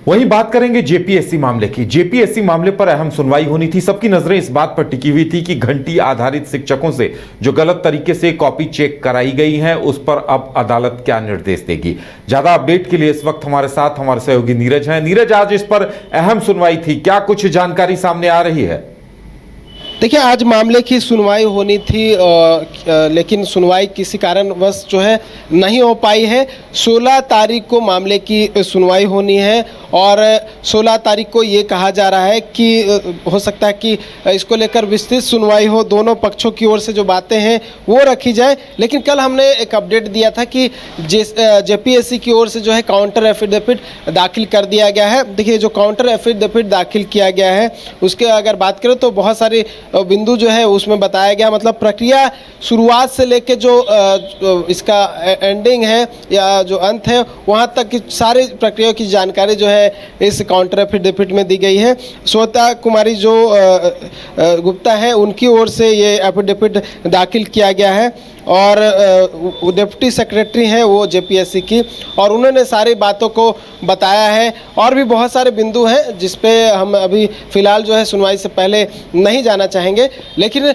वहीं बात करेंगे जेपीएससी मामले की। जेपीएससी मामले पर अहम सुनवाई होनी थी। सबकी नजरें इस बात पर टिकी हुई थी कि घंटी आधारित शिक्षकों से जो गलत तरीके से कॉपी चेक कराई गई है उस पर अब अदालत क्या निर्देश देगी। ज्यादा अपडेट के लिए इस वक्त हमारे साथ हमारे सहयोगी नीरज हैं। नीरज, आज इस पर अहम सुनवाई थी, क्या कुछ जानकारी सामने आ रही है? देखिए, आज मामले की सुनवाई होनी थी लेकिन सुनवाई किसी कारणवश जो है नहीं हो पाई है। 16 तारीख को मामले की सुनवाई होनी है और 16 तारीख को ये कहा जा रहा है कि हो सकता है कि इसको लेकर विस्तृत सुनवाई हो, दोनों पक्षों की ओर से जो बातें हैं वो रखी जाए। लेकिन कल हमने एक अपडेट दिया था कि जेपीएससी की ओर से जो है काउंटर एफिडेविट दाखिल कर दिया गया है। देखिए, जो काउंटर एफिडेविट दाखिल किया गया है उसके अगर बात करें तो बहुत सारे बिंदु जो है उसमें बताया गया, मतलब प्रक्रिया शुरुआत से लेके जो इसका एंडिंग है या जो अंत है वहाँ तक की सारी प्रक्रिया की जानकारी जो है इस काउंटर एफिडेविट में दी गई है। श्वेता कुमारी जो गुप्ता है उनकी ओर से ये एफिडेविट दाखिल किया गया है और डिप्टी सेक्रेटरी हैं वो जेपीएससी की, और उन्होंने सारी बातों को बताया है। और भी बहुत सारे बिंदु हैं जिस पे हम अभी फ़िलहाल जो है सुनवाई से पहले नहीं जाना चाहेंगे, लेकिन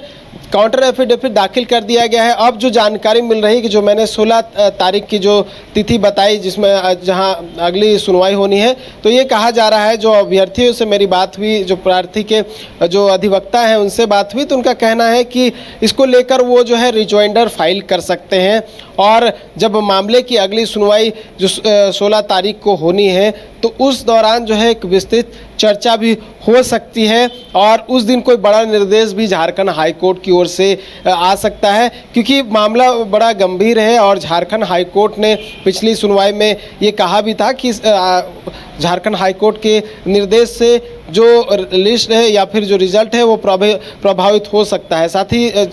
काउंटर एफिडेविट दाखिल कर दिया गया है। अब जो जानकारी मिल रही है कि जो मैंने 16 तारीख की जो तिथि बताई जिसमें जहां अगली सुनवाई होनी है, तो ये कहा जा रहा है, जो अभ्यर्थियों से मेरी बात हुई, जो प्रार्थी के जो अधिवक्ता हैं उनसे बात हुई, तो उनका कहना है कि इसको लेकर वो जो है रिजॉइंडर फाइल कर सकते हैं और जब मामले की अगली सुनवाई जो 16 तारीख को होनी है तो उस दौरान जो है एक विस्तृत चर्चा भी हो सकती है और उस दिन कोई बड़ा निर्देश भी झारखंड हाई कोर्ट की ओर से आ सकता है, क्योंकि मामला बड़ा गंभीर है। और झारखंड हाई कोर्ट ने पिछली सुनवाई में ये कहा भी था कि झारखंड हाई कोर्ट के निर्देश से जो लिस्ट है या फिर जो रिजल्ट है वो प्रभावित हो सकता है। साथ ही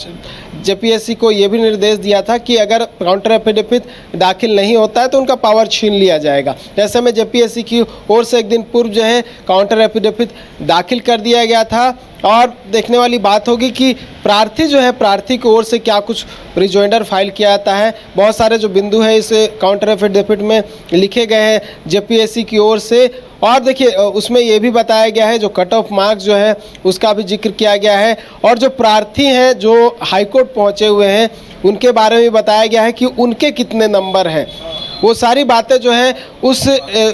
जेपीएससी को ये भी निर्देश दिया था कि अगर काउंटर एफिडेविट दाखिल नहीं होता है तो उनका पावर छीन लिया जाएगा। ऐसे में जेपीएससी की ओर से एक दिन पूर्व जो है काउंटर एफिडेविट दाखिल कर दिया गया था और देखने वाली बात होगी कि प्रार्थी जो है, प्रार्थी की ओर से क्या कुछ रिजॉइंडर फाइल किया जाता है। बहुत सारे जो बिंदु है इस काउंटर एफिडेविट में लिखे गए हैं जेपीएससी की ओर से, और देखिए उसमें ये भी बताया गया है जो कट ऑफ मार्क्स जो है उसका भी जिक्र किया गया है, और जो प्रार्थी हैं जो हाईकोर्ट पहुंचे हुए हैं उनके बारे में बताया गया है कि उनके कितने नंबर हैं। वो सारी बातें जो है उस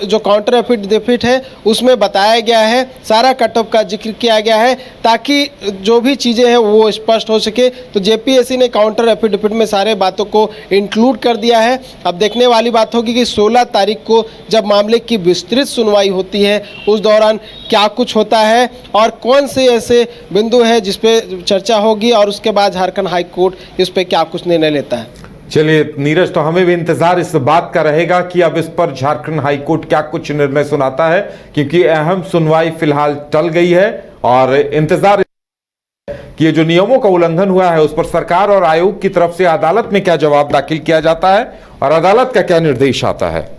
जो काउंटर एफिडेविट है उसमें बताया गया है, सारा कट ऑफ का जिक्र किया गया है ताकि जो भी चीज़ें हैं वो स्पष्ट हो सके। तो जेपीएससी ने काउंटर एफिडेविट में सारे बातों को इंक्लूड कर दिया है। अब देखने वाली बात होगी कि 16 तारीख को जब मामले की विस्तृत सुनवाई होती है उस दौरान क्या कुछ होता है और कौन से ऐसे बिंदु हैं जिस पे चर्चा होगी और उसके बाद झारखंड हाई कोर्ट इस पर क्या कुछ निर्णय लेता है। चलिए नीरज, तो हमें भी इंतजार इस बात का रहेगा कि अब इस पर झारखंड हाईकोर्ट क्या कुछ निर्णय सुनाता है, क्योंकि अहम सुनवाई फिलहाल टल गई है और इंतजार कि ये जो नियमों का उल्लंघन हुआ है उस पर सरकार और आयोग की तरफ से अदालत में क्या जवाब दाखिल किया जाता है और अदालत का क्या निर्देश आता है।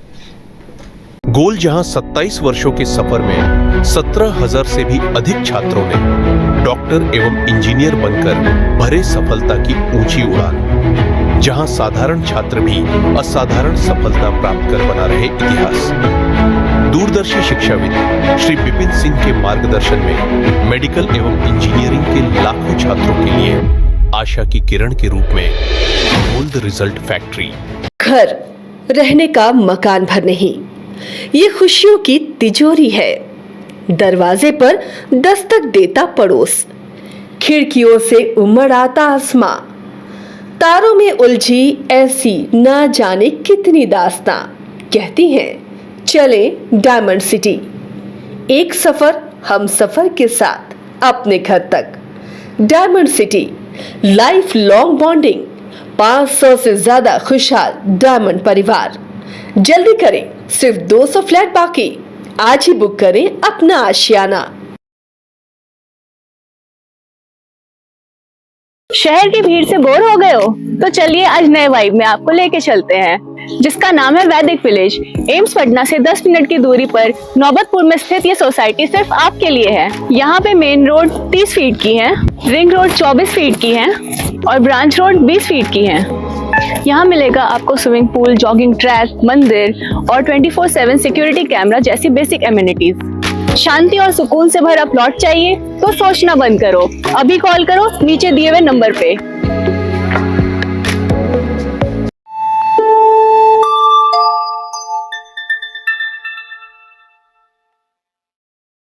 गोल जहां 27 वर्षों के सफर में 17,000 से भी अधिक छात्रों ने डॉक्टर एवं इंजीनियर बनकर भरे सफलता की ऊंची उड़ान, जहां साधारण छात्र भी असाधारण सफलता प्राप्त कर बना रहे इतिहास। दूरदर्शी शिक्षाविद श्री विपिन सिंह के मार्गदर्शन में मेडिकल एवं इंजीनियरिंग के लाखों छात्रों के लिए आशा की किरण के रूप में गोल्ड रिजल्ट फैक्ट्री। घर रहने का मकान भर नहीं, ये खुशियों की तिजोरी है। दरवाजे पर दस्तक देता पड़ोस, खिड़कियों से उमड़ आता आसमां, तारों में उलझी ऐसी ना जाने कितनी दास्तां। कहती हैं चले डायमंड सिटी, एक सफर हम सफर के साथ अपने घर तक। Diamond city, life long bonding, 500 से ज्यादा खुशहाल डायमंड परिवार। जल्दी करें, सिर्फ 200 फ्लैट बाकी। आज ही बुक करें अपना आशियाना। शहर की भीड़ से बोर हो गए हो तो चलिए आज नए वाइब में आपको लेके चलते हैं, जिसका नाम है वैदिक विलेज। एम्स पटना से 10 मिनट की दूरी पर नौबतपुर में स्थित ये सोसाइटी सिर्फ आपके लिए है। यहाँ पे मेन रोड 30 फीट की है, रिंग रोड 24 फीट की है और ब्रांच रोड 20 फीट की है। यहाँ मिलेगा आपको स्विमिंग पूल, जॉगिंग ट्रैक, मंदिर और 24/7 सिक्योरिटी कैमरा जैसी बेसिक एमिनिटीज। शांति और सुकून से भरा प्लॉट चाहिए तो सोचना बंद करो, अभी कॉल करो नीचे दिए हुए नंबर पे।